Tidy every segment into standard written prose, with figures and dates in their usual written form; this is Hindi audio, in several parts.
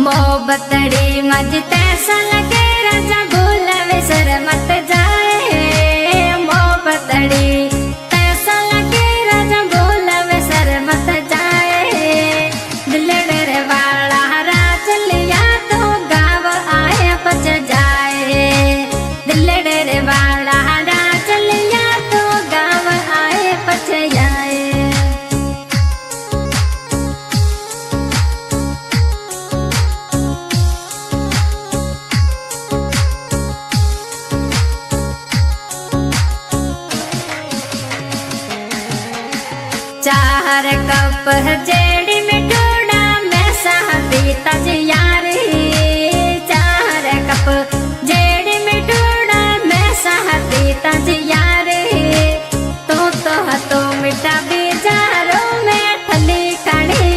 मोहब्बतड़ी मज तैसा लगे राजा भूलवे सर मत जाए। मोहब्बतड़ी तैसा लगे राजा भूलवे सर मत जाए। दिल डर वाला राज लिया तो गाँव आए बच जाए। दिल डर वाला राज लिया तो गाँव आए बच जाए। चार कप जेड़ी में डोड़ा मैं साहबी तज यारी। चार कप जेड़ी में डोड़ा मैं साहबी तज यारी। तो मिठा बीजारो में ठली कड़ी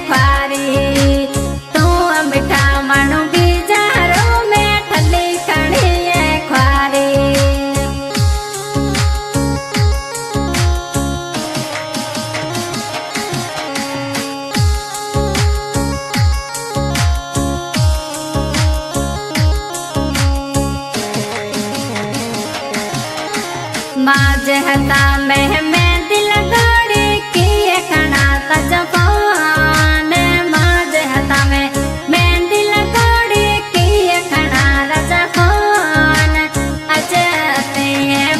ख्वारी। तो मिठा मानो बीजारो में ठली कड़ी ख्वारी। माज हता मैं दिल गोड़ी की खड़ा तजफान। माज हता मैं दिल गोड़ी की खड़ा रजफान। अजते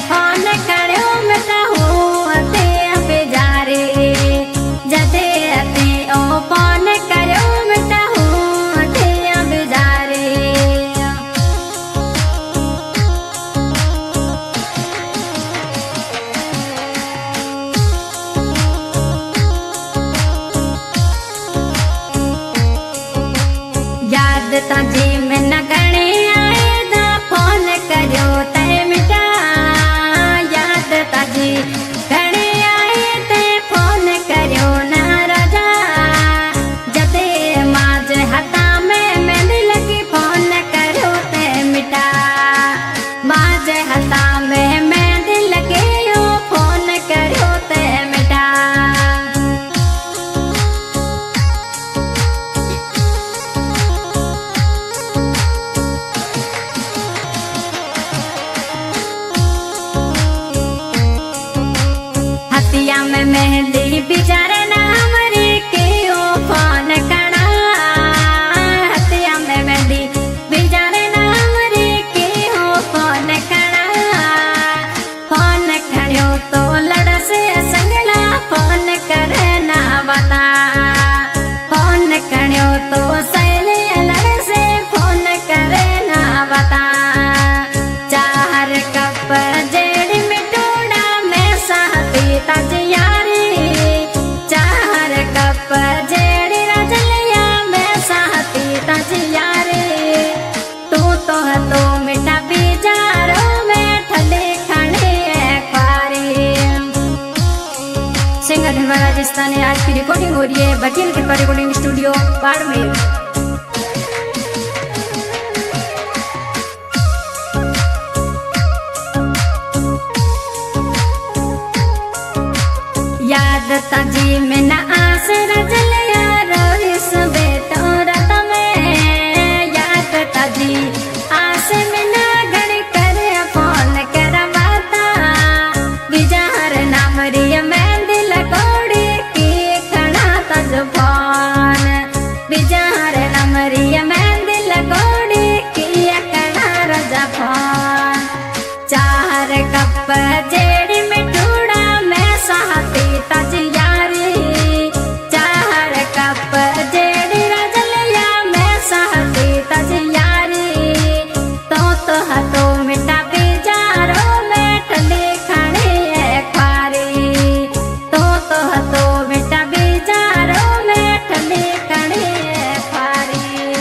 फोन करो मैं कहूँ ते बेजारे। जदे अते ओ फोन करो मैं कहूँ ते बेजारे। याद ताजी में न गणे आए दा फोन करो ते मिटा। याद ताजी गणे आए ते फोन करो ना राजा। जदे माज हता मैं दिल की फोन करो ते मिटा। माज हता मैं दिल के यो फोन करो ते मिटा। हो रही है। बघेल कृपा रिकॉर्डिंग स्टूडियो बाड़मेर।